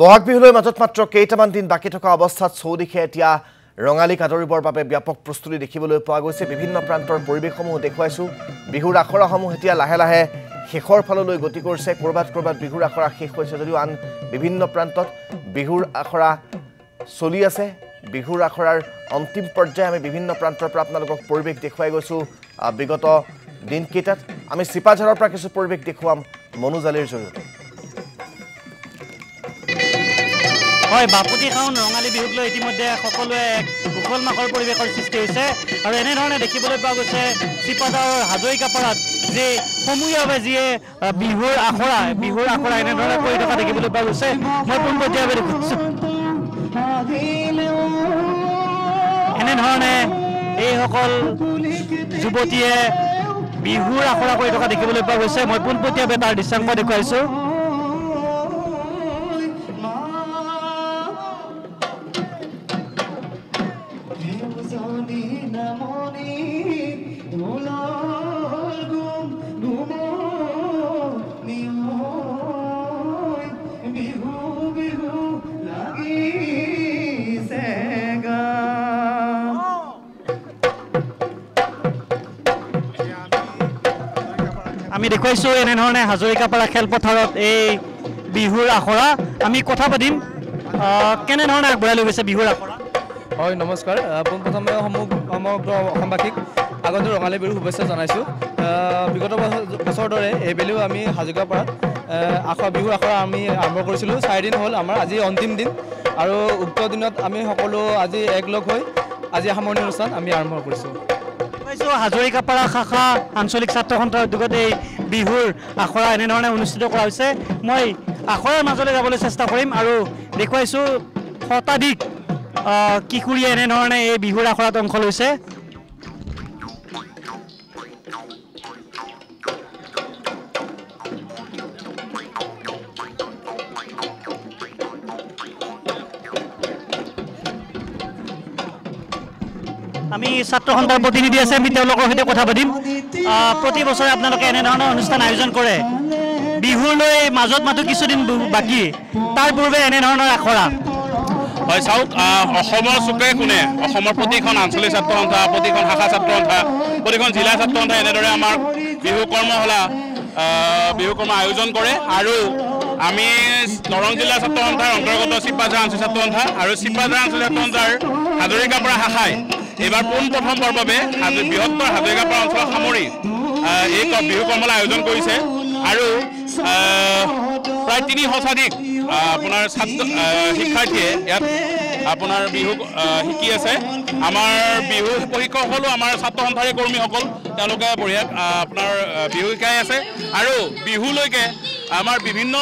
বহাগ বিহুলৈ মাজত মাত্ৰ কেইটামান দিন বাকি থকা অৱস্থাত চৌদিশে এতিয়া ৰঙালী কাদৰিবৰ বাবে ব্যাপক প্ৰস্তুতি দেখিবলৈ পোৱা গৈছে। বিভিন্ন প্ৰান্তৰ পৰিৱেশসমূহ দেখুৱাইছো। বিহুৰ আখৰাসমূহ এতিয়া লাহে লাহে শেষৰ ফাললৈ গতি কৰিছে। কৰবাত বিহুৰ আখৰা শেষ হৈছে যদিও আন বিভিন্ন প্ৰান্তত বিহুৰ আখৰা চলি আছে। বিহুৰ আখৰাৰ অন্তিম পৰ্যায়ে আমি বিভিন্ন প্ৰান্তৰ পৰা আপোনালোকক পৰিৱেশ দেখুৱাই গৈছো। বিগত দিনকেইটাত আমি চিপাঝাৰৰ পৰা কিছু পৰিৱেশ দেখুৱাম মনোজালিৰ জৰিয়তে। হয়, বাপুতি খাউন ৰঙালী বিহুক লৈ ইতিমধ্যে সকলোৱে এক উখল মাখল পৰিৱেশৰ সৃষ্টি হৈছে আৰু এনেধৰণে দেখিবলৈ পোৱা গৈছে চিপাঝাৰৰ হাজৰিকাপাৰাত যে সমূহীয়াভাৱে যিয়ে বিহুৰ আখৰা এনেধৰণে কৰি থকা দেখিবলৈ পোৱা গৈছে। মই পোনপটীয়াভাৱে দেখিছোঁ এনেধৰণে এইসকল যুৱতীয়ে বিহুৰ আখৰা কৰি থকা দেখিবলৈ পোৱা গৈছে। মই পোনপটীয়াভাৱে তাৰ দৃশ্যাংশ দেখুৱাইছোঁ। আমি দেখুৱাইছোঁ এনেধৰণে হাজৰিকাপাৰা খেলপথাৰত এই বিহুৰ আখৰা। আমি কথা পাতিম কেনেধৰণে আগবঢ়াই লৈ গৈছে বিহুৰ আখৰা। হয়, নমস্কাৰ। পোনপ্ৰথমে সমগ্ৰ অসমবাসীক আগন্তুক ৰঙালী বিহুৰ শুভেচ্ছা জনাইছোঁ। বিগত বছৰৰ দৰে এইবেলিও আমি হাজৰিকাপাৰাত বিহুৰ আখৰা আমি আৰম্ভ কৰিছিলোঁ। 4 দিন হ'ল আমাৰ, আজি অন্তিম দিন আৰু উক্ত দিনত আমি সকলো আজি একলগ হৈ আজি সামৰণি অনুষ্ঠান আমি আৰম্ভ কৰিছোঁ। হাজৰিকাপাৰা শাখা আঞ্চলিক ছাত্ৰ সন্থাৰ উদ্যোগত এই বিহুৰ আখৰা এনেধৰণে অনুষ্ঠিত কৰা হৈছে। মই আখৰাৰ মাজলৈ যাবলৈ চেষ্টা কৰিম আৰু দেখুৱাইছোঁ শতাধিক কিশোৰীয়ে এনেধৰণে এই বিহুৰ আখৰাত অংশ লৈছে। আমি ছাত্ৰ সন্থাৰ প্ৰতিনিধি আছে, আমি তেওঁলোকৰ সৈতে কথা পাতিম। প্ৰতি বছৰে আপোনালোকে এনেধৰণৰ অনুষ্ঠান আয়োজন কৰে। বিহুলৈ মাজত মাথো কিছুদিন বাকী, তাৰ পূৰ্বে এনেধৰণৰ আখৰা। হয়, চাওক, অসমৰ চুকে কোণে অসমৰ প্ৰতিখন আঞ্চলিক ছাত্ৰ সন্থা, প্ৰতিখন শাখা ছাত্ৰ সন্থা, প্ৰতিখন জিলা ছাত্ৰ সন্থা এনেদৰে আমাৰ বিহু কৰ্ম আয়োজন কৰে আৰু আমি দৰং জিলা ছাত্ৰ সন্থাৰ অন্তৰ্গত চিপাঝাৰ আঞ্চলিক ছাত্ৰ সন্থা আৰু চিপাঝাৰ আঞ্চলিক ছাত্ৰ সন্থাৰ হাজৰিকাপাৰা শাখাই এইবাৰ পোনপ্ৰথমবাৰৰ বাবে বৃহত্তৰ হাজৰিকাপাৰা অঞ্চলক সামৰি এই বিহু কৰ্মলা আয়োজন কৰিছে আৰু প্ৰায় 300 আপোনাৰ শিক্ষাৰ্থীয়ে ইয়াত আপোনাৰ বিহু শিকি আছে। আমাৰ বিহু প্ৰশিক্ষকসকলো আমাৰ ছাত্ৰ সন্থাৰে কৰ্মীসকল, তেওঁলোকে বঢ়িয়া আপোনাৰ বিহু শিকাই আছে আৰু বিহুলৈকে আমাৰ বিভিন্ন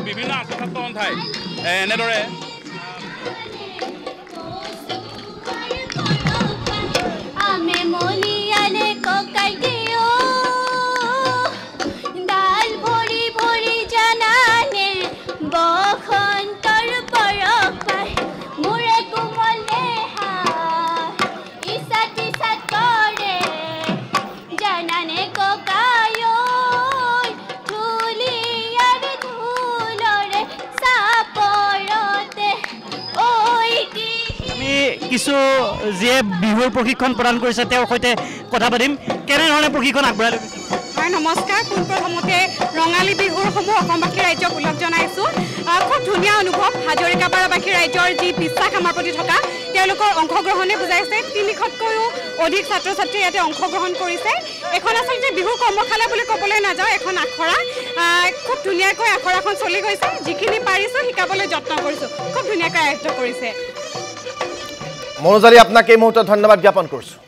আঞ্চলিক ছাত্ৰ সন্থাই এনেদৰে কিছু যিয়ে বিহুৰ প্ৰশিক্ষণ প্ৰদান কৰিছে তেওঁৰ সৈতে কথা পাতিম। কেনেধৰণে প্ৰশিক্ষণ আগবঢ়াই লৈ গৈছে? হয়, নমস্কাৰ। পোনপ্ৰথমতে ৰঙালী বিহুৰ সমূহ অসমবাসী ৰাইজক ওলগ জনাইছোঁ। খুব ধুনীয়া অনুভৱ। হাজৰিকাপাৰাবাসী ৰাইজৰ যি বিশ্বাস আমাৰ প্ৰতি থকা, তেওঁলোকৰ অংশগ্ৰহণে বুজাইছে। 300তকৈও অধিক ছাত্ৰ ছাত্ৰী ইয়াতে অংশগ্ৰহণ কৰিছে। এখন আচলতে বিহু কৰ্মশালা বুলি ক'বলৈ নাযাওঁ, এখন আখৰা। খুব ধুনীয়াকৈ আখৰাখন চলি গৈছে। যিখিনি পাৰিছোঁ শিকাবলৈ যত্ন কৰিছোঁ। খুব ধুনীয়াকৈ আয়ত্ত কৰিছে। মনোজালি, আপোনাক এই মুহূৰ্তত ধন্যবাদ জ্ঞাপন কৰিছোঁ।